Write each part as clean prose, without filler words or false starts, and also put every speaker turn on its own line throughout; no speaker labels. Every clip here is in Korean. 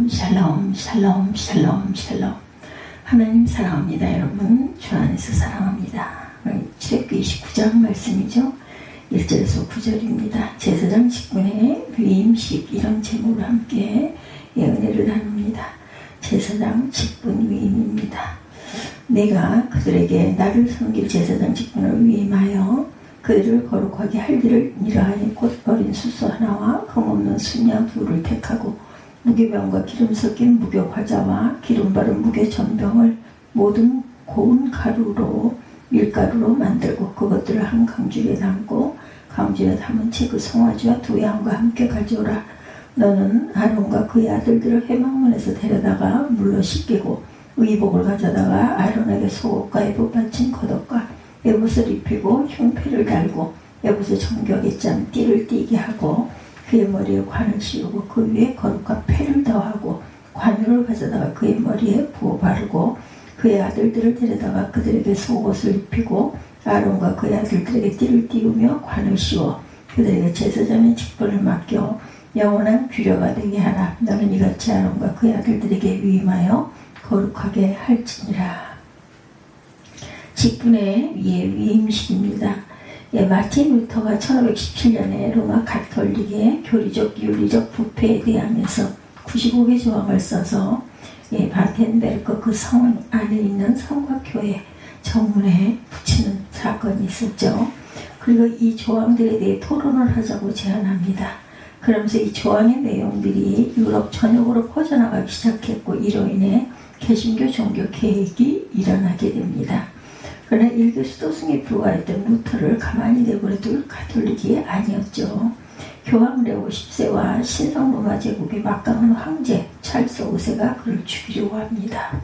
샬롬 샬롬 샬롬 샬롬 샬롬. 하나님 사랑합니다. 여러분 주 안에서 사랑합니다. 출애굽기 29장 말씀이죠. 1절에서 9절입니다. 제사장 직분의 위임식 이런 제목으로 함께 은혜를 나눕니다. 제사장 직분 위임입니다. 내가 그들에게 나를 섬길 제사장 직분을 위임하여 그들을 거룩하게 할 일을 이러하니 곧 어린 수소 하나와 금없는 순양 둘을 택하고 무교병과 기름 섞인 무교과자와 기름 바른 무교전병을 모든 고운 가루로 밀가루로 만들고 그것들을 한 강줄에 담고 강줄에 담은 채 그 송아지와 두 양과 함께 가져오라. 너는 아론과 그의 아들들을 회막문에서 데려다가 물로 씻기고 의복을 가져다가 아론에게 속옷과 에봇 받친 겉옷과 에봇을 입히고 흉패를 달고 에봇의 정격에 짠 띠를 띠게 하고 그의 머리에 관을 씌우고 그 위에 거룩한 패를 더하고 관유를 가져다가 그의 머리에 부어 바르고 그의 아들들을 데려다가 그들에게 속옷을 입히고 아론과 그의 아들들에게 띠를 띄우며 관을 씌워 그들에게 제사장의 직분을 맡겨 영원한 규례가 되게 하라. 너는 이같이 아론과 그의 아들들에게 위임하여 거룩하게 할지니라. 직분의 위임식입니다. 마틴 루터가 1517년에 로마 가톨릭의 교리적 윤리적 부패에 대항해서 95개 조항을 써서 바텐베르크 그 성 안에 있는 성곽교회 정문에 붙이는 사건이 있었죠. 그리고 이 조항들에 대해 토론을 하자고 제안합니다. 그러면서 이 조항의 내용들이 유럽 전역으로 퍼져나가기 시작했고 이로 인해 개신교 종교 개혁이 일어나게 됩니다. 그러나 일개 수도승에 불과했던 루터를 가만히 내버려둘 가톨릭이 아니었죠. 교황 레오 10세와 신성 로마 제국의 막강한 황제 찰스 5세가 그를 죽이려고 합니다.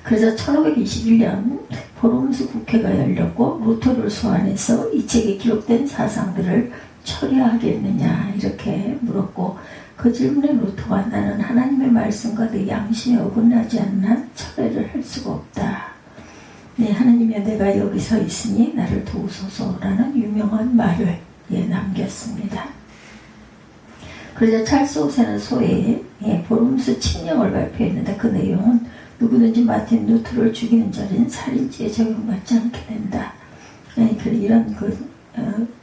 그래서 1521년 보름스 국회가 열렸고 루터를 소환해서 이 책에 기록된 사상들을 처리하겠느냐 이렇게 물었고 그 질문에 루터가 나는 하나님의 말씀과 내 양심에 어긋나지 않는 한 철회를 할 수가 없다. 네, 하나님이여 내가 여기 서 있으니 나를 도우소서라는 유명한 말을 남겼습니다. 그러자 찰스 5세는 소에 보름스 칙령을 발표했는데 그 내용은 누구든지 마틴 루터를 죽이는 자는 살인죄에 적용받지 않게 된다. 이런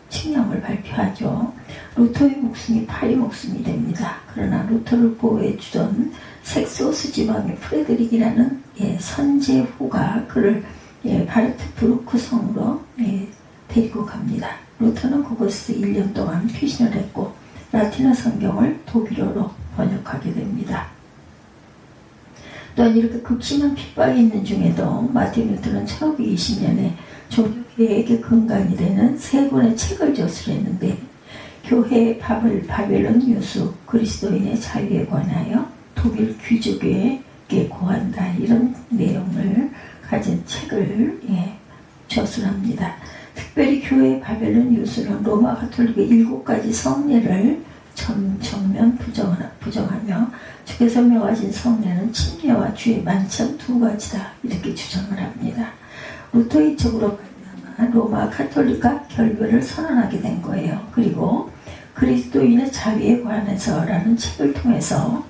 칙령을 발표하죠. 루터의 목숨이 파리 목숨이 됩니다. 그러나 루터를 보호해주던 섹소스 지방의 프레드릭이라는 선제후가 그를 바르트부르크 성으로 데리고 갑니다. 루터는 그곳에서 1년 동안 피신을 했고 라틴어 성경을 독일어로 번역하게 됩니다. 또한 이렇게 극심한 핍박이 있는 중에도 마틴 루터는 1520년에 종교개혁의 근간이 되는 3권의 책을 저술했는데 교회의 바벨론 유수, 그리스도인의 자유에 관하여 독일 귀족에게 고한다 이런 내용을 가진 책을 저술합니다. 특별히 교회의 바벨론 유수는 로마 가톨릭의 7가지 성례를 정면 부정하며 주께서 명하신 성례는 침례와 주의 만찬 2가지다 이렇게 주장을 합니다. 루터의 책으로 로마 가톨릭과 결별을 선언하게 된 거예요. 그리고 그리스도인의 자유에 관해서라는 책을 통해서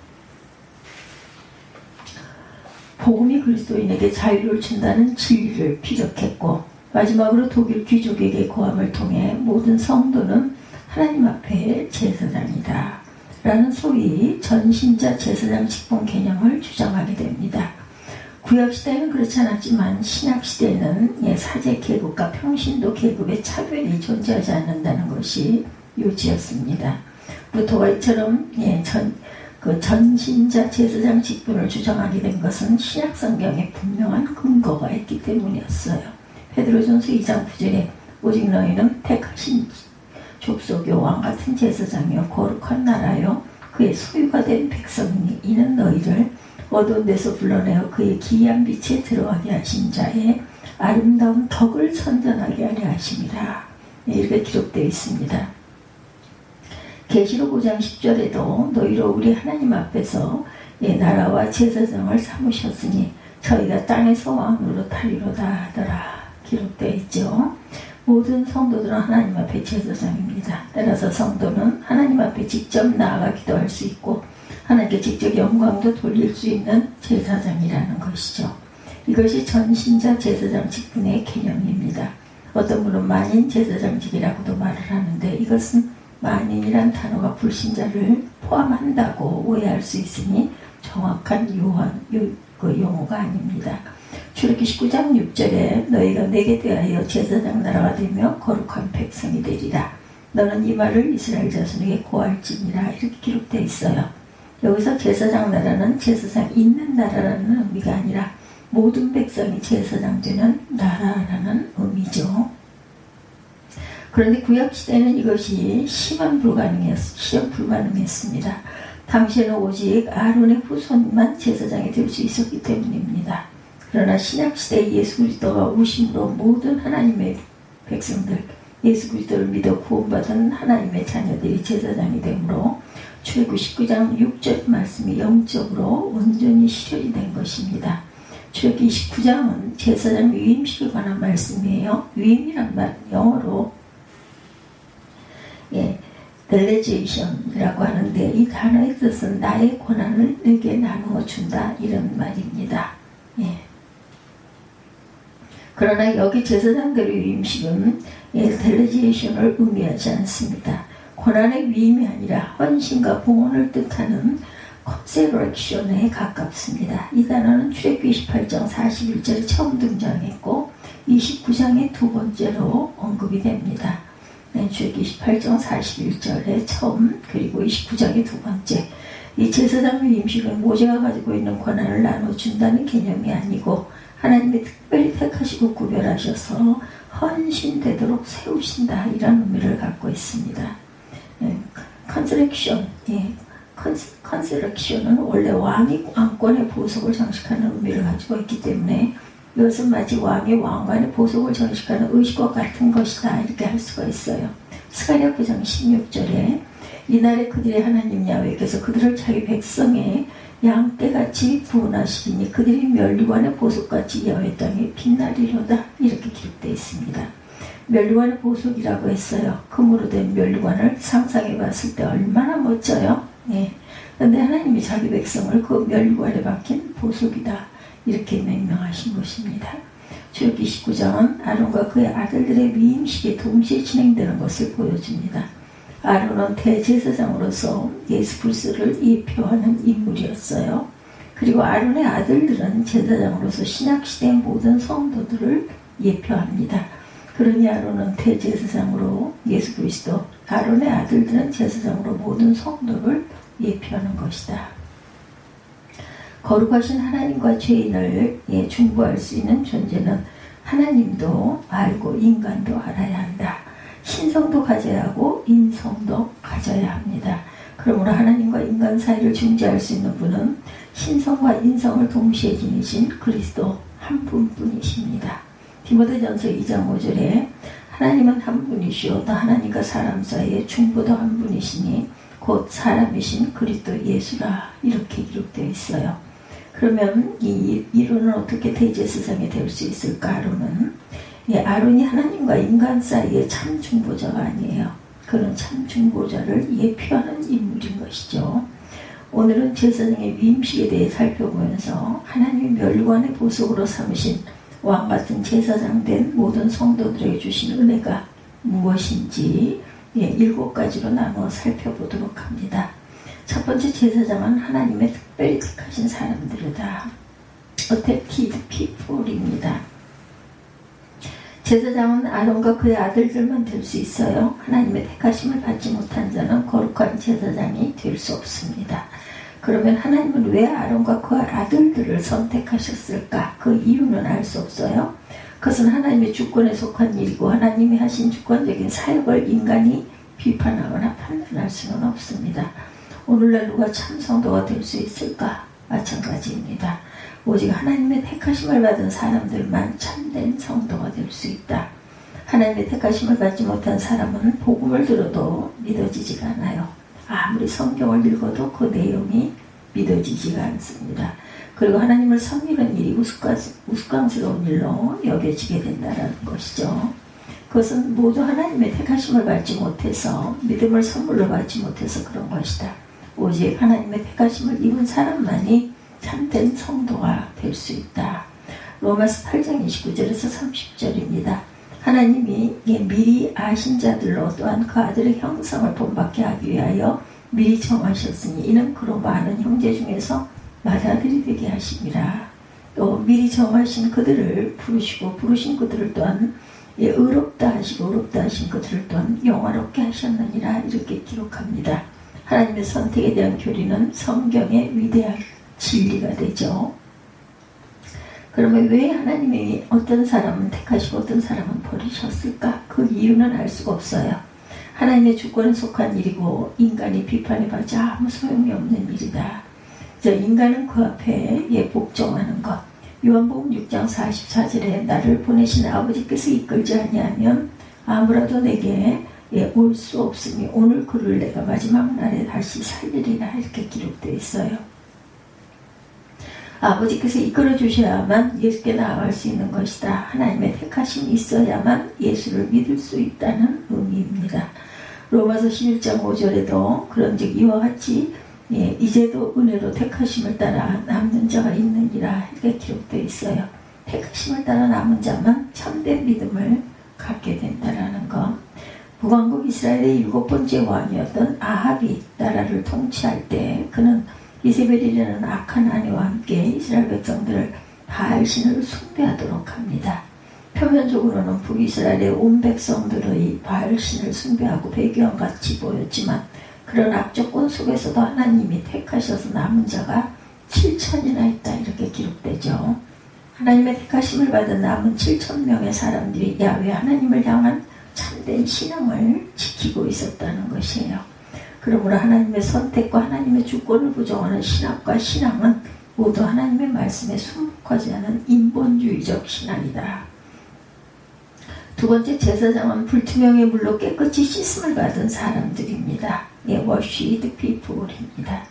복음이 그리스도인에게 자유를 준다는 진리를 피력했고 마지막으로 독일 귀족에게 고함을 통해 모든 성도는 하나님 앞에 제사장이다 라는 소위 전신자 제사장 직분 개념을 주장하게 됩니다. 구약시대에는 그렇지 않았지만 신약시대에는 사제 계급과 평신도 계급의 차별이 존재하지 않는다는 것이 요지였습니다. 루터가 이처럼 전신자 제사장 직분을 주장하게 된 것은 신약성경에 분명한 근거가 있기 때문이었어요. 베드로전서 2장 9절에 오직 너희는 택하신 족속의 왕같은 제사장이요 거룩한 나라요 그의 소유가 된 백성이니 이는 너희를 어두운 데서 불러내어 그의 기이한 빛에 들어가게 하신 자의 아름다운 덕을 선전하게 하려 하심이라. 이렇게 기록되어 있습니다. 계시록 5장 10절에도 너희로 우리 하나님 앞에서 나라와 제사장을 삼으셨으니 저희가 땅에서 왕으로 타리로다 하더라 기록되어 있죠. 모든 성도들은 하나님 앞에 제사장입니다. 따라서 성도는 하나님 앞에 직접 나아가 기도할 수 있고 하나님께 직접 영광도 돌릴 수 있는 제사장이라는 것이죠. 이것이 전신자 제사장 직분의 개념입니다. 어떤 분은 만인 제사장직이라고도 말을 하는데 이것은 만인이란 단어가 불신자를 포함한다고 오해할 수 있으니 정확한 용어가 아닙니다. 출애굽기 19장 6절에 너희가 내게 대하여 제사장 나라가 되며 거룩한 백성이 되리라. 너는 이 말을 이스라엘 자손에게 고할지니라. 이렇게 기록되어 있어요. 여기서 제사장 나라는 제사장 있는 나라라는 의미가 아니라 모든 백성이 제사장 되는 나라라는 의미죠. 그런데 구약시대에는 이것이 실현 불가능했습니다. 당시에는 오직 아론의 후손만 제사장이 될 수 있었기 때문입니다. 그러나 신약시대 예수 그리스도가 오심으로 모든 하나님의 백성들, 예수 그리스도를 믿어 구원받은 하나님의 자녀들이 제사장이 되므로 출애굽기 19장 6절 말씀이 영적으로 온전히 실현이 된 것입니다. 출애굽기 29장은 제사장 위임식에 관한 말씀이에요. 위임이란 말은 영어로 델레제이션이라고 하는데 이 단어의 뜻은 나의 권한을 내게 나누어 준다 이런 말입니다. 그러나 여기 제사장들의 위임식은 델레제이션을 의미하지 않습니다. 권한의 위임이 아니라 헌신과 봉헌을 뜻하는 컨세러렉션에 가깝습니다. 이 단어는 출애굽기 28장 41절에 처음 등장했고 29장의 두 번째로 언급이 됩니다. 출애굽기 28장 41절에 처음 그리고 29장의 두 번째. 이 제사장 위임식은 모세가 가지고 있는 권한을 나눠준다는 개념이 아니고 하나님이 특별히 택하시고 구별하셔서 헌신되도록 세우신다 이런 의미를 갖고 있습니다. 컨세렉션은 원래 왕이 왕권의 보석을 장식하는 의미를 가지고 있기 때문에 이것은 마치 왕이 왕관의 보석을 장식하는 의식과 같은 것이다 이렇게 할 수가 있어요. 스가랴 9장 16절에 이날에 그들의 하나님 야훼께서 그들을 자기 백성의 양떼같이 구원하시리니 그들이 멸류관의 보석같이 야훼 땅에 빛나리로다 이렇게 기록되어 있습니다. 멸류관의 보석이라고 했어요. 금으로 된 멸류관을 상상해 봤을 때 얼마나 멋져요. 그런데 하나님이 자기 백성을 그 멸류관에 박힌 보석이다 이렇게 명명하신 것입니다. 출애굽기 19장은 아론과 그의 아들들의 위임식이 동시에 진행되는 것을 보여줍니다. 아론은 대제사장으로서 예수 그리스도를 예표하는 인물이었어요. 그리고 아론의 아들들은 제사장으로서 신약시대의 모든 성도들을 예표합니다. 그러니 아론은 대제사장으로 예수 그리스도, 아론의 아들들은 제사장으로 모든 성도를 예표하는 것이다. 거룩하신 하나님과 죄인을 중보할 수 있는 존재는 하나님도 알고 인간도 알아야 한다. 신성도 가져야 하고 인성도 가져야 합니다. 그러므로 하나님과 인간 사이를 중재할 수 있는 분은 신성과 인성을 동시에 지니신 그리스도 한 분뿐이십니다. 디모데전서 2장 5절에 하나님은 한 분이시오 또 하나님과 사람 사이에 중보도 한 분이시니 곧 사람이신 그리스도 예수라 이렇게 기록되어 있어요. 그러면 이 이론은 어떻게 대제사장이 될 수 있을까? 아론이 하나님과 인간 사이의 참 중보자가 아니에요. 그런 참 중보자를 예표하는 인물인 것이죠. 오늘은 제사장의 위임식에 대해 살펴보면서 하나님이 멸류관의 보석으로 삼으신 왕같은 제사장 된 모든 성도들에게 주신 은혜가 무엇인지 7가지로 나누어 살펴보도록 합니다. 첫 번째, 제사장은 하나님의 특별히 택하신 사람들이다. Adopted people입니다. 제사장은 아론과 그의 아들들만 될 수 있어요. 하나님의 택하심을 받지 못한 자는 거룩한 제사장이 될 수 없습니다. 그러면 하나님은 왜 아론과 그 아들들을 선택하셨을까? 그 이유는 알 수 없어요. 그것은 하나님의 주권에 속한 일이고 하나님이 하신 주권적인 사역을 인간이 비판하거나 판단할 수는 없습니다. 오늘날 누가 참 성도가 될 수 있을까? 마찬가지입니다. 오직 하나님의 택하심을 받은 사람들만 참된 성도가 될 수 있다. 하나님의 택하심을 받지 못한 사람은 복음을 들어도 믿어지지가 않아요. 아무리 성경을 읽어도 그 내용이 믿어지지가 않습니다. 그리고 하나님을 섬기는 일이 우스꽝스러운 일로 여겨지게 된다는 것이죠. 그것은 모두 하나님의 택하심을 받지 못해서, 믿음을 선물로 받지 못해서 그런 것이다. 오직 하나님의 택하심을 입은 사람만이 참된 성도가 될 수 있다. 로마서 8장 29절에서 30절입니다. 하나님이 미리 아신 자들로 또한 그 아들의 형상을 본받게 하기 위하여 미리 정하셨으니 이는 그로 많은 형제 중에서 맏아들이 되게 하심이라. 또 미리 정하신 그들을 부르시고 부르신 그들을 또한 의롭다 하시고 의롭다 하신 그들을 또한 영화롭게 하셨느니라. 이렇게 기록합니다. 하나님의 선택에 대한 교리는 성경의 위대한 진리가 되죠. 그러면 왜 하나님이 어떤 사람은 택하시고 어떤 사람은 버리셨을까? 그 이유는 알 수가 없어요. 하나님의 주권에 속한 일이고 인간이 비판에 받지 아무 소용이 없는 일이다. 인간은 그 앞에 복종하는 것. 요한복음 6장 44절에 나를 보내신 아버지께서 이끌지 아니하면 아무라도 내게 올 수 없으니 오늘 그를 내가 마지막 날에 다시 살리리라. 이렇게 기록되어 있어요. 아버지께서 이끌어 주셔야만 예수께 나아갈 수 있는 것이다. 하나님의 택하심이 있어야만 예수를 믿을 수 있다는 의미입니다. 로마서 11장 5절에도 그런즉 이와 같이 이제도 은혜로 택하심을 따라 남는 자가 있느니라. 이렇게 기록되어 있어요. 택하심을 따라 남은 자만 참된 믿음을 갖게 된다라는 것. 북왕국 이스라엘의 7번째 왕이었던 아합이 나라를 통치할 때 그는 이세벨이라는 악한 아내와 함께 이스라엘 백성들을 바알신을 숭배하도록 합니다. 표면적으로는 북이스라엘의 온 백성들의 바알신을 숭배하고 배교한같이 보였지만 그런 악조건 속에서도 하나님이 택하셔서 남은 자가 7천이나 있다. 이렇게 기록되죠. 하나님의 택하심을 받은 남은 7,000명의 사람들이 야훼 하나님을 향한 참된 신앙을 지키고 있었다는 것이에요. 그러므로 하나님의 선택과 하나님의 주권을 부정하는 신학과 신앙은 모두 하나님의 말씀에 순복하지 않은 인본주의적 신앙이다. 두 번째, 제사장은 불투명의 물로 깨끗이 씻음을 받은 사람들입니다. washed people입니다.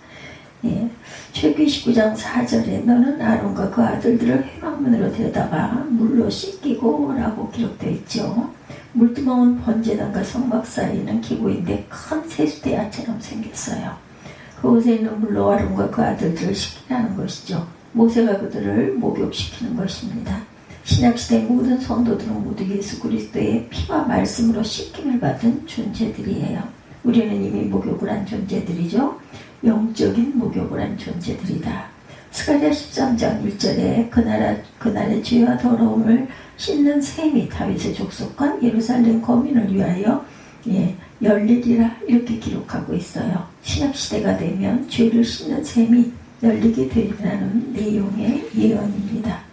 출애굽기 19장 4절에 너는 아론과 그 아들들을 회막문으로 데려다가 물로 씻기고 라고 기록되어 있죠. 물두멍은 번제단과 성막 사이에 있는 기구인데 큰 세수대야처럼 생겼어요. 그곳에 있는 물로 아론과 그 아들들을 씻기라는 것이죠. 모세가 그들을 목욕시키는 것입니다. 신약시대 모든 성도들은 모두 예수 그리스도의 피와 말씀으로 씻김을 받은 존재들이에요. 우리는 이미 목욕을 한 존재들이죠. 영적인 목욕을 한 존재들이다. 스가랴 13장 1절에 그날의 죄와 더러움을 씻는 셈이 다윗의 족속과 예루살렘 거민을 위하여 열리리라. 이렇게 기록하고 있어요. 신약시대가 되면 죄를 씻는 셈이 열리게 되리라는 내용의 예언입니다.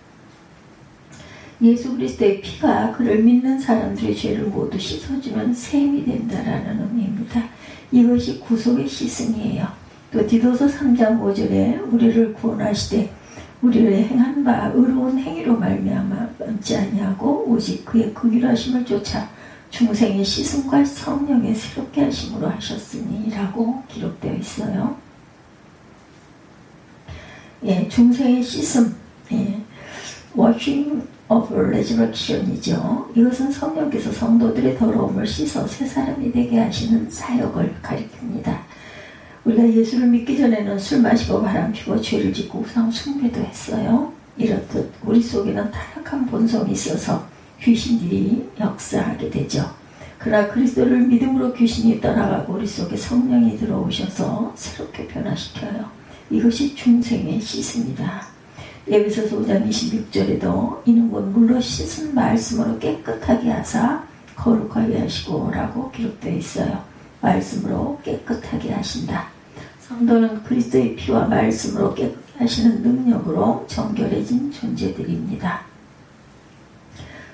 예수 그리스도의 피가 그를 믿는 사람들의 죄를 모두 씻어주는 셈이 된다라는 의미입니다. 이것이 구속의 씻음이에요. 또 디도서 3장 5절에 우리를 구원하시되 우리를 행한 바 의로운 행위로 말미암지 아니하고 오직 그의 긍휼하심을 쫓아 중생의 씻음과 성령의 새롭게 하심으로 하셨으니 라고 기록되어 있어요. 중생의 씻음, washing of resurrection이죠. 이것은 성령께서 성도들의 더러움을 씻어 새 사람이 되게 하시는 사역을 가리킵니다. 우리가 예수를 믿기 전에는 술 마시고 바람피고 죄를 짓고 우상 숭배도 했어요. 이렇듯 우리 속에는 타락한 본성이 있어서 귀신들이 역사하게 되죠. 그러나 그리스도를 믿음으로 귀신이 떠나가고 우리 속에 성령이 들어오셔서 새롭게 변화시켜요. 이것이 중생의 씻음이다. 에베소서 5장 26절에도 이는 곧 물로 씻은 말씀으로 깨끗하게 하사 거룩하게 하시고 라고 기록되어 있어요. 말씀으로 깨끗하게 하신다. 성도는 그리스도의 피와 말씀으로 깨끗하게 하시는 능력으로 정결해진 존재들입니다.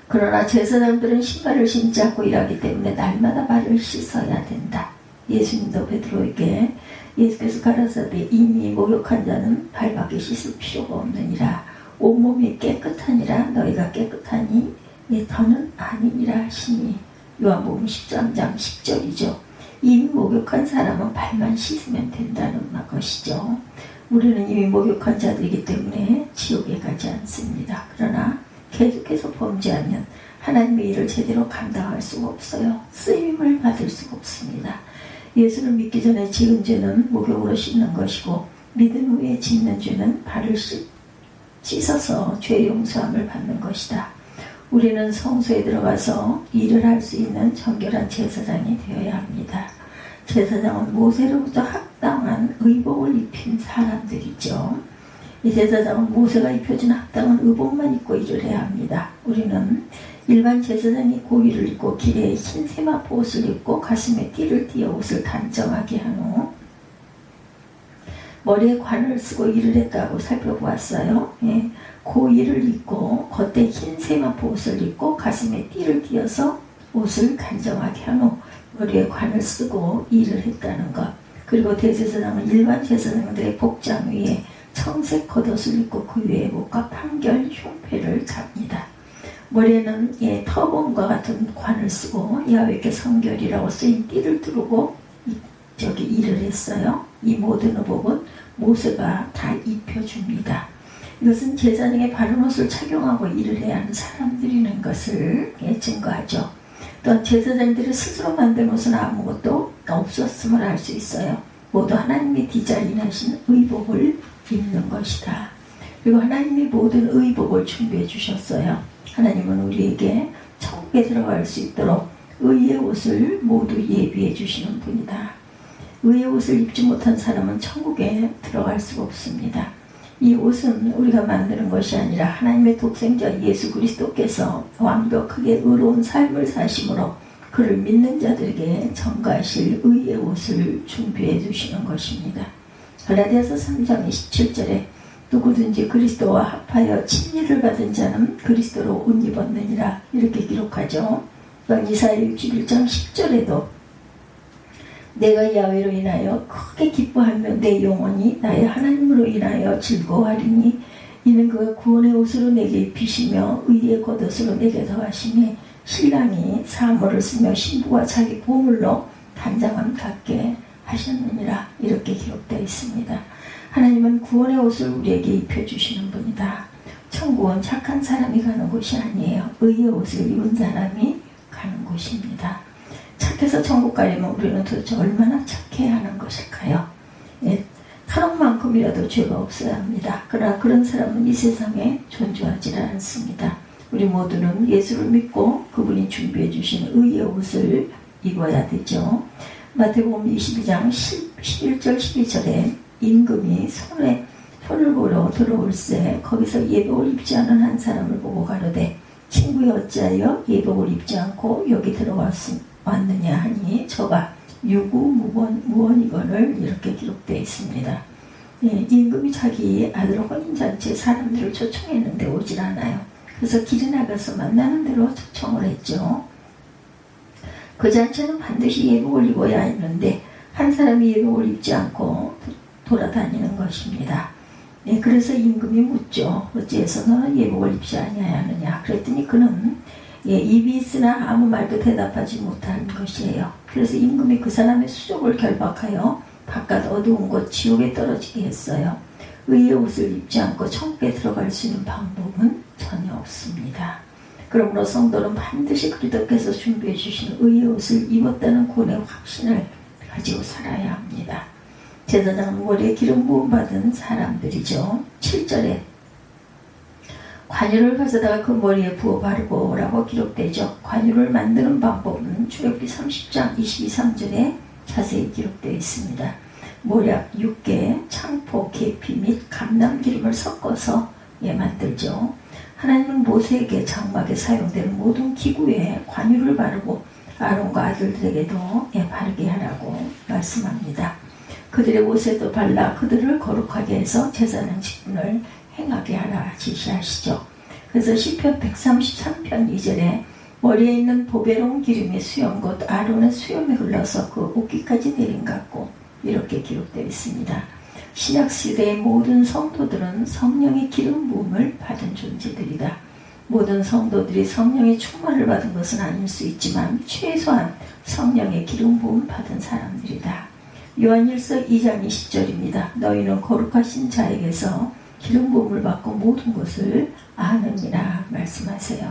그러나 제사장들은 신발을 신지 않고 일하기 때문에 날마다 발을 씻어야 된다. 예수님도 베드로에게 예수께서 가라사대 이미 목욕한 자는 발밖에 씻을 필요가 없느니라. 온몸이 깨끗하니라 너희가 깨끗하니 더는 아니니라 하시니 요한복음 13장 10절이죠. 이미 목욕한 사람은 발만 씻으면 된다는 것이죠. 우리는 이미 목욕한 자들이기 때문에 지옥에 가지 않습니다. 그러나 계속해서 범죄하면 하나님의 일을 제대로 감당할 수가 없어요. 쓰임을 받을 수가 없습니다. 예수를 믿기 전에 지은 죄는 목욕으로 씻는 것이고 믿은 후에 짓는 죄는 발을 씻어서 죄 용서함을 받는 것이다. 우리는 성소에 들어가서 일을 할 수 있는 정결한 제사장이 되어야 합니다. 제사장은 모세로부터 합당한 의복을 입힌 사람들이죠. 이 제사장은 모세가 입혀준 합당한 의복만 입고 일을 해야 합니다. 우리는 일반 제사장이 고위를 입고 길에 흰 세마포 옷을 입고 가슴에 띠를 띠어 옷을 단정하게 한 후 머리에 관을 쓰고 일을 했다고 살펴보았어요. 예, 고위를 입고 겉에 흰 세마포 옷을 입고 가슴에 띠를 띠어서 옷을 단정하게 한 후 머리에 관을 쓰고 일을 했다는 것. 그리고 대제사장은 일반 제사장들의 복장 위에 청색 겉옷을 입고 그 위에 목과 판결 흉패를 잡니다. 머리에는 터번과 같은 관을 쓰고 야훼께 성결이라고 쓰인 띠를 두르고 일을 했어요. 이 모든 의복은 모세가 다 입혀줍니다. 이것은 제사장의 바른 옷을 착용하고 일을 해야 하는 사람들이라는 것을 증거하죠. 또한 제사장들이 스스로 만든 옷은 아무것도 없었음을 알 수 있어요. 모두 하나님이 디자인하신 의복을 입는 것이다. 그리고 하나님이 모든 의복을 준비해 주셨어요. 하나님은 우리에게 천국에 들어갈 수 있도록 의의 옷을 모두 예비해 주시는 분이다. 의의 옷을 입지 못한 사람은 천국에 들어갈 수가 없습니다. 이 옷은 우리가 만드는 것이 아니라 하나님의 독생자 예수 그리스도께서 완벽하게 의로운 삶을 사심으로 그를 믿는 자들에게 전가하실 의의 옷을 준비해 주시는 것입니다. 갈라디아서 3장 27절에 누구든지 그리스도와 합하여 친일을 받은 자는 그리스도로 옷 입었느니라 이렇게 기록하죠. 이사야 61장 10절에도 내가 야훼로 인하여 크게 기뻐하며 내 영혼이 나의 하나님으로 인하여 즐거워하리니 이는 그가 구원의 옷으로 내게 입히시며 의의 겉옷으로 내게 더하시니 신랑이 사모를 쓰며 신부가 자기 보물로 단장함 갖게 하셨느니라 이렇게 기록되어 있습니다. 하나님은 구원의 옷을 우리에게 입혀주시는 분이다. 천국은 착한 사람이 가는 곳이 아니에요. 의의 옷을 입은 사람이 가는 곳입니다. 착해서 천국 가려면 우리는 도대체 얼마나 착해야 하는 것일까요? 타락만큼이라도 죄가 없어야 합니다. 그러나 그런 사람은 이 세상에 존재하지 않습니다. 우리 모두는 예수를 믿고 그분이 준비해 주신 의의 옷을 입어야 되죠. 마태복음 22장 11절 12절에 임금이 손을 보러 들어올세 거기서 예복을 입지 않은 한 사람을 보고 가로되 친구여 어찌하여 예복을 입지 않고 여기 들어왔느냐 하니 저가 유구무원이거늘 이렇게 되어 있습니다. 임금이 자기 아들 혼인잔치에 사람들을 초청했는데 오질 않아요. 그래서 길에 나가서 만나는 대로 초청을 했죠. 그 잔치는 반드시 예복을 입어야 했는데 한 사람이 예복을 입지 않고 돌아다니는 것입니다. 그래서 임금이 묻죠. 어찌해서 너는 예복을 입지 아니하느냐. 그랬더니 그는 입이 있으나 아무 말도 대답하지 못하는 것이에요. 그래서 임금이 그 사람의 수족을 결박하여 바깥 어두운 곳 지옥에 떨어지게 했어요. 의의 옷을 입지 않고 천국에 들어갈 수 있는 방법은 전혀 없습니다. 그러므로 성도는 반드시 그리스도께서 준비해 주신 의의 옷을 입었다는 구원의 확신을 가지고 살아야 합니다. 제사장은 머리에 기름 부음 받은 사람들이죠. 7절에 관유를 가져다가 그 머리에 부어 바르고 라고 기록되죠. 관유를 만드는 방법은 출애굽기 30장 22~23절에 자세히 기록되어 있습니다. 모략, 육개, 창포, 계피 및 감람기름을 섞어서 만들죠. 하나님은 모세에게 장막에 사용되는 모든 기구에 관유를 바르고 아론과 아들들에게도 바르게 하라고 말씀합니다. 그들의 옷에도 발라 그들을 거룩하게 해서 제사장 직분을 행하게 하라 지시하시죠. 그래서 시편 133편 2절에 머리에 있는 보배로운 기름이 수염 곧 아론의 수염에 흘러서 그 옷깃까지 내린 같고 이렇게 기록되어 있습니다. 신약시대의 모든 성도들은 성령의 기름 부음을 받은 존재들이다. 모든 성도들이 성령의 충만을 받은 것은 아닐 수 있지만 최소한 성령의 기름 부음 받은 사람들이다. 요한일서 2장 20절입니다. 너희는 거룩하신 자에게서 기름 부음을 받고 모든 것을 아느니라 말씀하세요.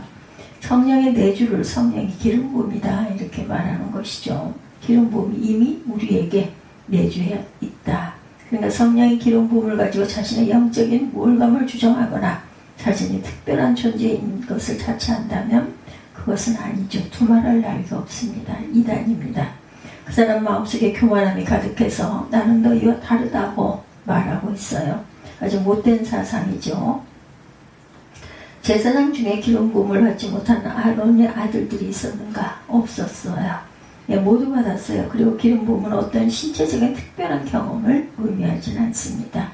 성령의 내주를 성령의 기름 부음이다 이렇게 말하는 것이죠. 기름 부음이 이미 우리에게 내주해 있다. 그러니까 성령의 기름 부음을 가지고 자신의 영적인 우월감을 주장하거나 자신이 특별한 존재인 것을 자처한다면 그것은 아니죠. 두말할 나위가 없습니다. 이단입니다. 그 사람 마음속에 교만함이 가득해서 나는 너희와 다르다고 말하고 있어요. 아주 못된 사상이죠. 제사장 중에 기름 부음을 받지 못한 아론의 아들들이 있었는가? 없었어요. 예, 모두 받았어요. 그리고 기름 부음은 어떤 신체적인 특별한 경험을 의미하지는 않습니다.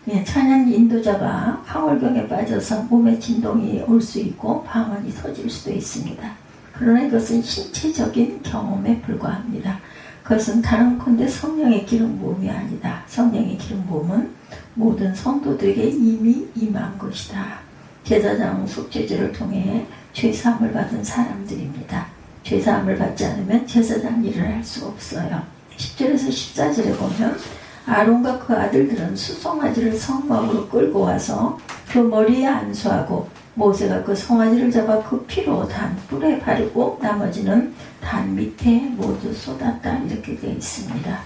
예, 찬양 인도자가 황홀경에 빠져서 몸에 진동이 올 수 있고 방언이 터질 수도 있습니다. 그러나 이것은 신체적인 경험에 불과합니다. 그것은 단언컨대 성령의 기름 부음이 아니다. 성령의 기름 부음은 모든 성도들에게 이미 임한 것이다. 제사장 속죄제를 통해 죄사함을 받은 사람들입니다. 죄사함을 받지 않으면 제사장 일을 할 수 없어요. 10절에서 14절에 보면 아론과 그 아들들은 수송아지를 성막으로 끌고 와서 그 머리에 안수하고 모세가 그 송아지를 잡아 그 피로 단 뿔에 바르고 나머지는 단 밑에 모두 쏟았다. 이렇게 되어 있습니다.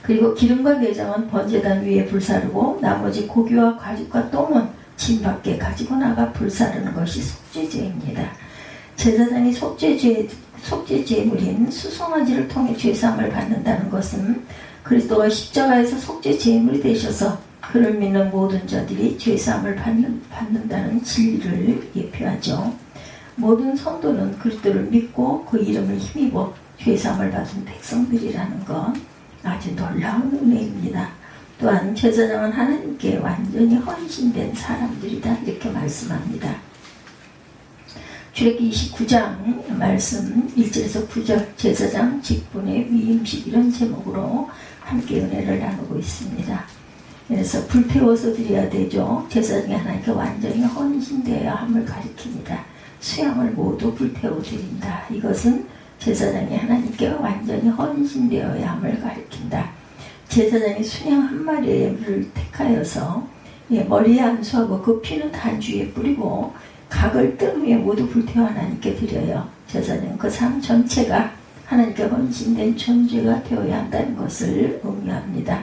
그리고 기름과 내장은 번제단 위에 불사르고 나머지 고기와 과육과 똥은 진 밖에 가지고 나가 불사르는 것이 속죄제입니다. 제사장이 속죄제물인 수송아지를 통해 죄사함을 받는다는 것은 그리스도가 십자가에서 속죄제물이 되셔서 그를 믿는 모든 자들이 죄사함을 받는다는 진리를 예표하죠. 모든 성도는 그리스도를 믿고 그 이름을 힘입어 죄사함을 받은 백성들이라는 건 아주 놀라운 은혜입니다. 또한 제사장은 하나님께 완전히 헌신된 사람들이다. 이렇게 말씀합니다. 출애굽기 29장 말씀 1절에서 9절 제사장 직분의 위임식 이런 제목으로 함께 은혜를 나누고 있습니다. 그래서 불태워서 드려야 되죠. 제사장이 하나님께 완전히 헌신되어야 함을 가리킵니다. 수양을 모두 불태워 드린다. 이것은 제사장이 하나님께 완전히 헌신되어야 함을 가리킨다. 제사장이 순양 한 마리를 택하여서 머리에 안수하고 그 피는 단주에 뿌리고 각을 뜬 후에 모두 불태워 하나님께 드려요. 제사장 그 삶 전체가 하나님께 헌신된 존재가 되어야 한다는 것을 의미합니다.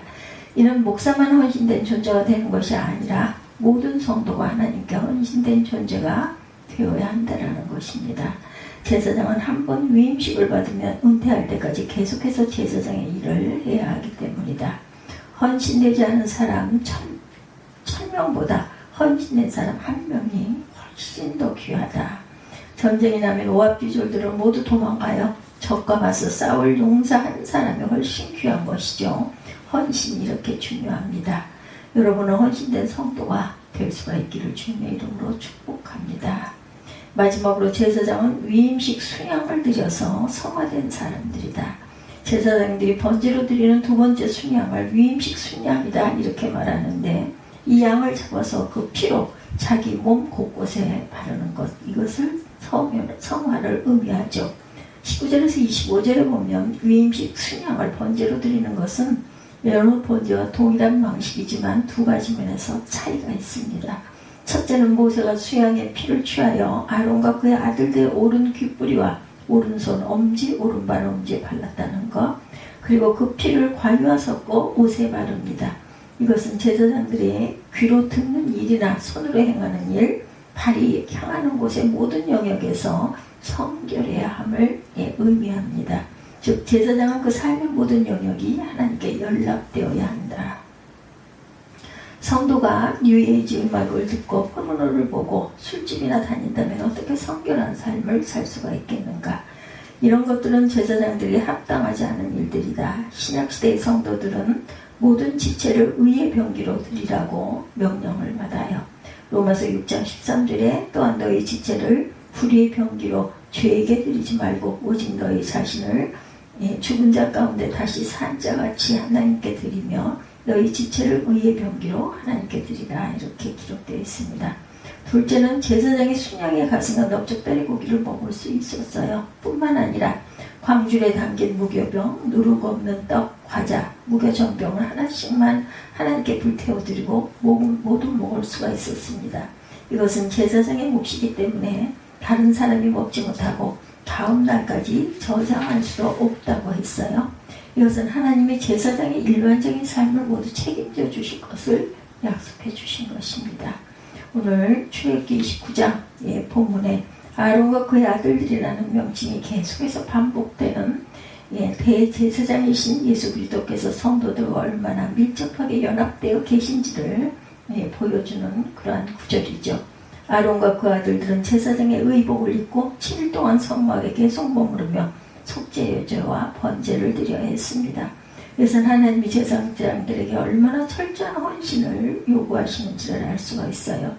이는 목사만 헌신된 존재가 되는 것이 아니라 모든 성도가 하나님께 헌신된 존재가 되어야 한다는 것입니다. 제사장은 한 번 위임식을 받으면 은퇴할 때까지 계속해서 제사장의 일을 해야 하기 때문이다. 헌신되지 않은 사람 1000명보다 헌신된 사람 1명이 훨씬 더 귀하다. 전쟁이 나면 오합지졸들은 모두 도망가요. 적과 맞서 싸울 용사한 사람이 훨씬 귀한 것이죠. 헌신이 이렇게 중요합니다. 여러분은 헌신된 성도가 될 수가 있기를 주님의 이름으로 축복합니다. 마지막으로 제사장은 위임식 순양을 드려서 성화된 사람들이다. 제사장들이 번제로 드리는 두 번째 순양을 위임식 순양이다 이렇게 말하는데 이 양을 잡아서 그 피로 자기 몸 곳곳에 바르는 것, 이것을 성화를 의미하죠. 19절에서 25절에 보면 위임식 순양을 번제로 드리는 것은 여러 번제와 동일한 방식이지만 두 가지 면에서 차이가 있습니다. 첫째는 모세가 수양의 피를 취하여 아론과 그의 아들들의 오른 귓뿌리와 오른손 엄지, 오른발 엄지에 발랐다는 것, 그리고 그 피를 관유와 섞어 옷에 바릅니다. 이것은 제사장들의 귀로 듣는 일이나 손으로 행하는 일, 발이 향하는 곳의 모든 영역에서 성결해야 함을 의미합니다. 즉 제사장은 그 삶의 모든 영역이 하나님께 연락되어야 한다. 성도가 뉴에이지 음악을 듣고 포르노를 보고 술집이나 다닌다면 어떻게 성결한 삶을 살 수가 있겠는가? 이런 것들은 제사장들이 합당하지 않은 일들이다. 신약시대의 성도들은 모든 지체를 의의 병기로 드리라고 명령을 받아요. 로마서 6장 13절에 또한 너희 지체를 불의의 병기로 죄에게 드리지 말고 오직 너희 자신을 죽은 자 가운데 다시 산 자같이 하나님께 드리며 너희 지체를 의의 병기로 하나님께 드리라 이렇게 기록되어 있습니다. 둘째는 제사장이 순양에 갔으면 넓적다리 고기를 먹을 수 있었어요. 뿐만 아니라 광줄에 담긴 무교병, 누룩 없는 떡, 과자, 무교전병을 하나씩만 하나님께 불태워드리고 모두 먹을 수가 있었습니다. 이것은 제사장의 몫이기 때문에 다른 사람이 먹지 못하고 다음 날까지 저장할 수 없다고 했어요. 이것은 하나님의 제사장의 일반적인 삶을 모두 책임져 주실 것을 약속해 주신 것입니다. 오늘 출애굽기 29장 본문에 아론과 그의 아들들이라는 명칭이 계속해서 반복되는 대제사장이신 예수 그리스도께서 성도들과 얼마나 밀접하게 연합되어 계신지를 보여주는 그러한 구절이죠. 아론과 그 아들들은 제사장의 의복을 입고 7일 동안 성막에 계속 머무르며 속죄제와 번제를 드려야 했습니다. 이것은 하나님이 제사장들에게 얼마나 철저한 헌신을 요구하시는지를 알 수가 있어요.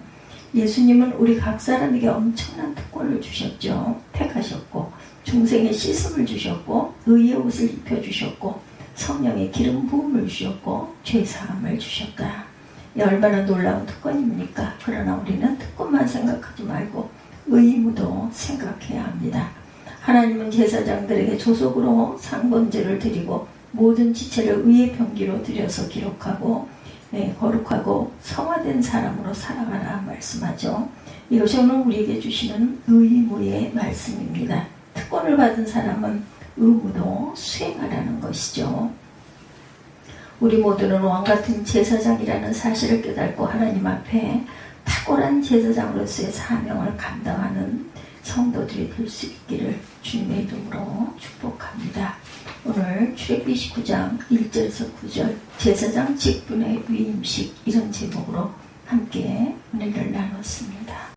예수님은 우리 각 사람에게 엄청난 특권을 주셨죠. 택하셨고 중생의 씻음을 주셨고 의의 옷을 입혀주셨고 성령의 기름 부음을 주셨고 죄사함을 주셨다. 얼마나 놀라운 특권입니까? 그러나 우리는 특권만 생각하지 말고 의무도 생각해야 합니다. 하나님은 제사장들에게 조속으로 상번제를 드리고 모든 지체를 의의 병기로 드려서 기록하고 거룩하고 성화된 사람으로 살아가라 말씀하죠. 이것이 오늘 우리에게 주시는 의무의 말씀입니다. 특권을 받은 사람은 의무도 수행하라는 것이죠. 우리 모두는 왕같은 제사장이라는 사실을 깨닫고 하나님 앞에 탁월한 제사장으로서의 사명을 감당하는 성도들이 될 수 있기를 주님의 이름으로 축복합니다. 오늘 출애굽기 29장 1절에서 9절 제사장 직분의 위임식 이런 제목으로 함께 은혜를 나눴습니다.